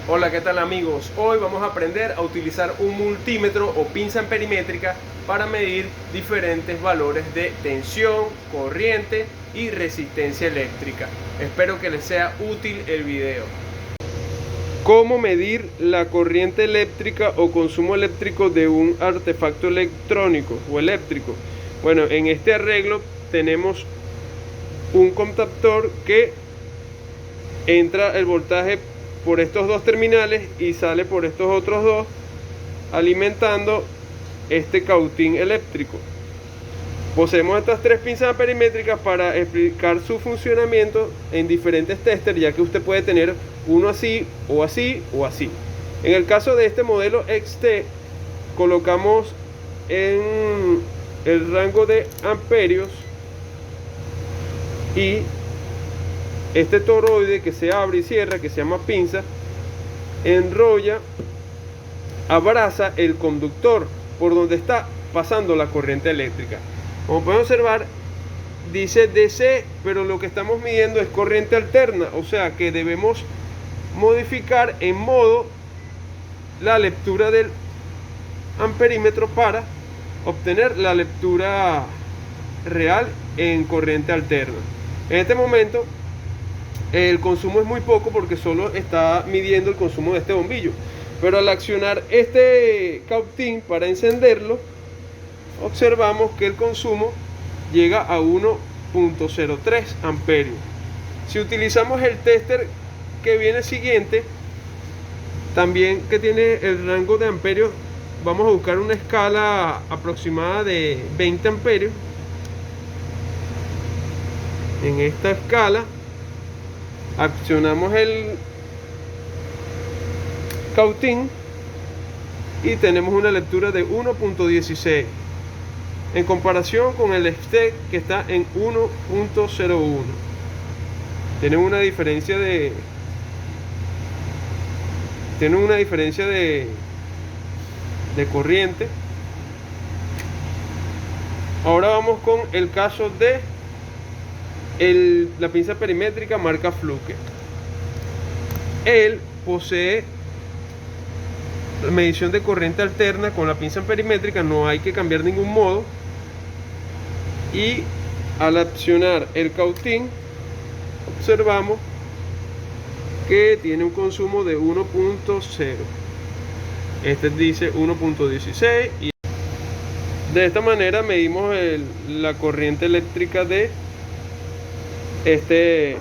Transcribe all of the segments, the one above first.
Hola, ¿qué tal amigos? Hoy vamos a aprender a utilizar un multímetro o pinza amperimétrica para medir diferentes valores de tensión, corriente y resistencia eléctrica. Espero que les sea útil el video. ¿Cómo medir la corriente eléctrica o consumo eléctrico de un artefacto electrónico o eléctrico? Bueno, en este arreglo tenemos un contactor que entra el voltaje por estos dos terminales y sale por estos otros dos, alimentando este cautín eléctrico. Poseemos estas tres pinzas perimétricas para explicar su funcionamiento en diferentes testers, ya que usted puede tener uno así o así o así. En el caso de este modelo XT, colocamos en el rango de amperios y este toroide que se abre y cierra, que se llama pinza, enrolla, abraza el conductor por donde está pasando la corriente eléctrica. Como pueden observar, dice DC, pero lo que estamos midiendo es corriente alterna, o sea que debemos modificar en modo la lectura del amperímetro para obtener la lectura real en corriente alterna. En este momento el consumo es muy poco porque solo está midiendo el consumo de este bombillo, pero al accionar este cautín para encenderlo, observamos que el consumo llega a 1.03 amperios. Si utilizamos el tester que viene siguiente, también que tiene el rango de amperios, vamos a buscar una escala aproximada de 20 amperios. En esta escala accionamos el cautín y tenemos una lectura de 1.16 en comparación con el STEC que está en 1.01. Tienen una diferencia de corriente. Ahora vamos con el caso de la pinza perimétrica marca Fluke. Él posee medición de corriente alterna con la pinza perimétrica, no hay que cambiar ningún modo, y al accionar el cautín observamos que tiene un consumo de 1.0. Este dice 1.16 y de esta manera medimos la corriente eléctrica de este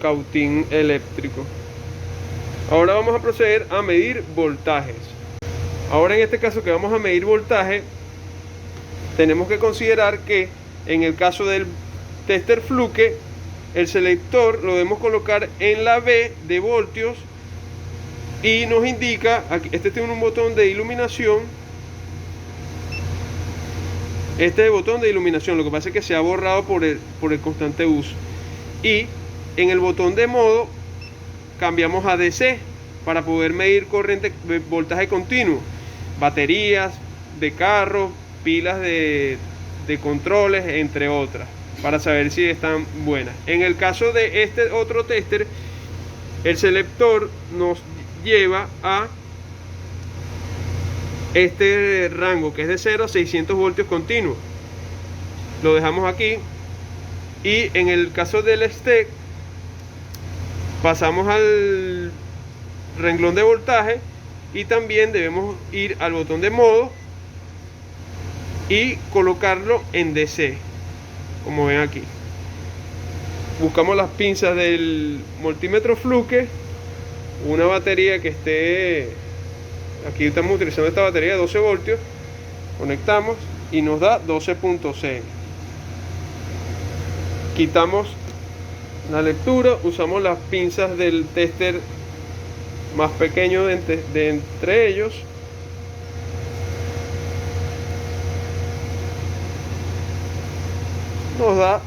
cautín eléctrico. Ahora vamos a proceder a medir voltajes. Ahora en este caso que vamos a medir voltaje, tenemos que considerar que en el caso del tester Fluke, el selector lo debemos colocar en la B de voltios y nos indica, aquí, este tiene un botón de iluminación. Este es el botón de iluminación, lo que pasa es que se ha borrado por el constante uso. Y en el botón de modo cambiamos a DC para poder medir corriente, voltaje continuo, baterías de carro, pilas de controles, entre otras, para saber si están buenas. En el caso de este otro tester, el selector nos lleva a este rango que es de 0 a 600 voltios continuos. Lo dejamos aquí. Y en el caso del STEC, pasamos al renglón de voltaje y también debemos ir al botón de modo y colocarlo en DC, como ven aquí. Buscamos las pinzas del multímetro Fluke, una batería que esté, aquí estamos utilizando esta batería de 12 voltios, conectamos y nos da 12.6. Quitamos la lectura, usamos las pinzas del tester más pequeño de entre ellos. Nos da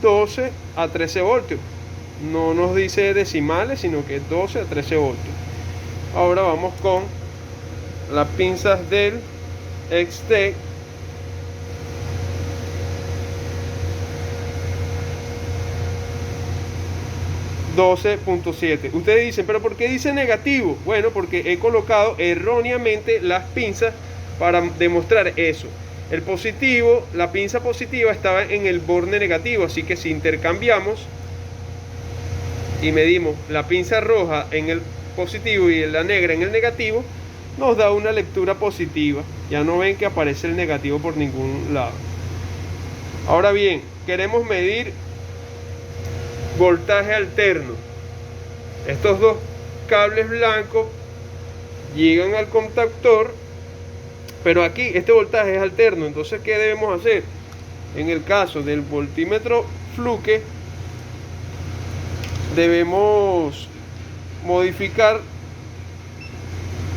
12 a 13 voltios. No nos dice decimales, sino que 12 a 13 voltios. Ahora vamos con las pinzas del XT. 12.7. Ustedes dicen, pero ¿por qué dice negativo? Bueno, porque he colocado erróneamente las pinzas para demostrar eso. El positivo, la pinza positiva estaba en el borde negativo, así que si intercambiamos y medimos la pinza roja en el positivo y la negra en el negativo, nos da una lectura positiva. Ya no ven que aparece el negativo por ningún lado. Ahora bien, queremos medir voltaje alterno. Estos dos cables blancos llegan al contactor, pero aquí este voltaje es alterno. Entonces, ¿qué debemos hacer? En el caso del voltímetro Fluke, debemos modificar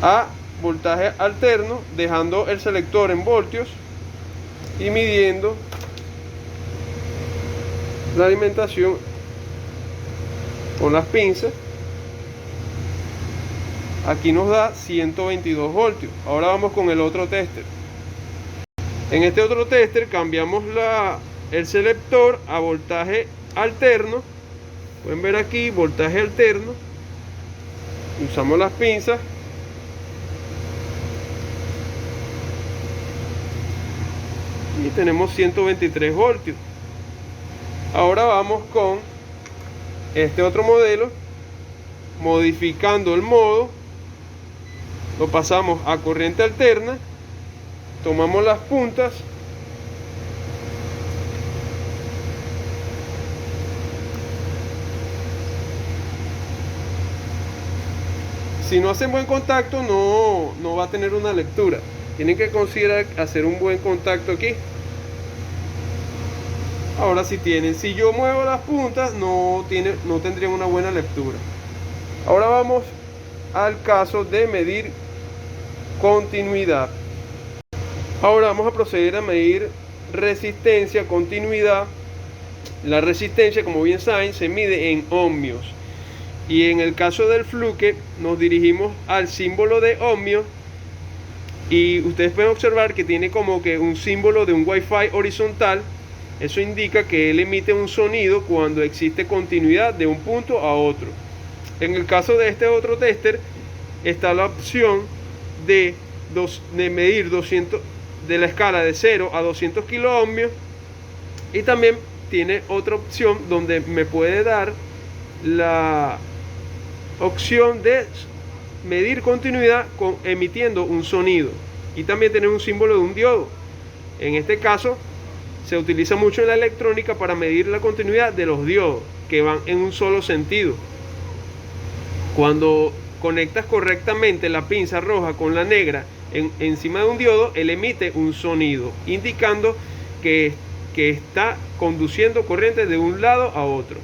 a voltaje alterno, dejando el selector en voltios y midiendo la alimentación con las pinzas. Aquí nos da 122 voltios. Ahora vamos con el otro tester. En este otro tester cambiamos el selector a voltaje alterno. Pueden ver aquí voltaje alterno. Usamos las pinzas. Y tenemos 123 voltios. Ahora vamos con este otro modelo, modificando el modo, lo pasamos a corriente alterna, tomamos las puntas si no hacen buen contacto no va a tener una lectura. Tienen que considerar hacer un buen contacto aquí. Ahora si yo muevo las puntas no tendrían una buena lectura. Ahora vamos al caso de medir continuidad. Ahora vamos a proceder a medir resistencia, continuidad. La resistencia, como bien saben, se mide en ohmios. Y en el caso del Fluke nos dirigimos al símbolo de ohmios. Y ustedes pueden observar que tiene como que un símbolo de un Wi-Fi horizontal. Eso indica que él emite un sonido cuando existe continuidad de un punto a otro. En el caso de este otro tester está la opción de medir 200 de la escala de 0 a 200 kiloohmios, y también tiene otra opción donde me puede dar la opción de medir continuidad emitiendo un sonido, y también tener un símbolo de un diodo. En este caso se utiliza mucho en la electrónica para medir la continuidad de los diodos que van en un solo sentido. Cuando conectas correctamente la pinza roja con la negra encima de un diodo, él emite un sonido indicando que está conduciendo corriente de un lado a otro.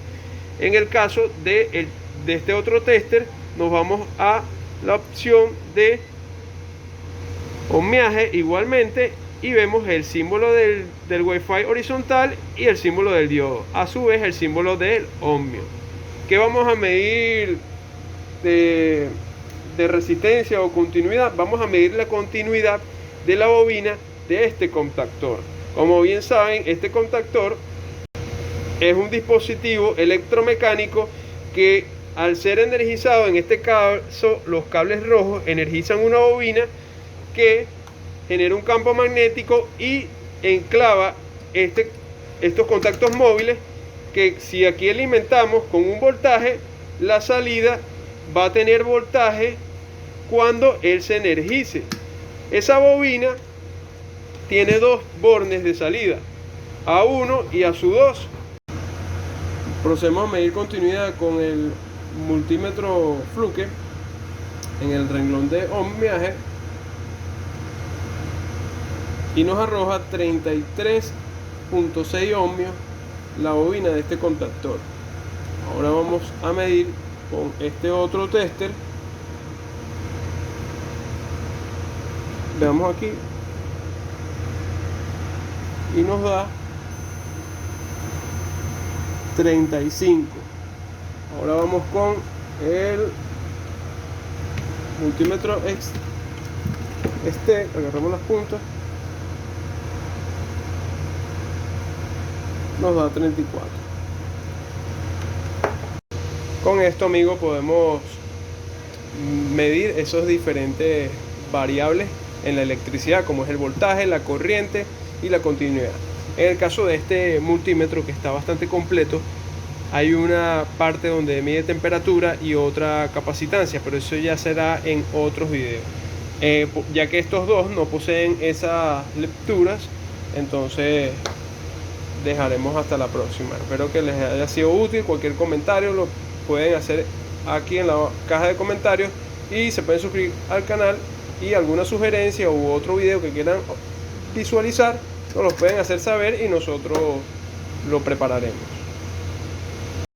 En el caso de este otro tester, nos vamos a la opción de ohmiaje igualmente, y vemos el símbolo del Wi-Fi horizontal y el símbolo del diodo, a su vez el símbolo del ohmio. ¿Qué vamos a medir de resistencia o continuidad? Vamos a medir la continuidad de la bobina de este contactor. Como bien saben, este contactor es un dispositivo electromecánico que, al ser energizado, en este caso los cables rojos energizan una bobina que genera un campo magnético y enclava estos contactos móviles, que si aquí alimentamos con un voltaje, la salida va a tener voltaje cuando él se energice. Esa bobina tiene dos bornes de salida, A1 y A2. Procedemos a medir continuidad con el multímetro Fluke en el renglón de ohmiaje y nos arroja 33.6 ohmios la bobina de este contactor. Ahora vamos a medir con este otro tester. Veamos aquí y nos da 35. Ahora vamos con el multímetro agarramos las puntas, nos da 34. Con esto, amigos, podemos medir esos diferentes variables en la electricidad, como es el voltaje, la corriente y la continuidad. En el caso de este multímetro, que está bastante completo, hay una parte donde mide temperatura y otra capacitancia, pero eso ya será en otros videos. Ya que estos dos no poseen esas lecturas, entonces dejaremos hasta la próxima. Espero que les haya sido útil. Cualquier comentario lo pueden hacer aquí en la caja de comentarios, y se pueden suscribir al canal, y alguna sugerencia u otro video que quieran visualizar nos lo pueden hacer saber y nosotros lo prepararemos.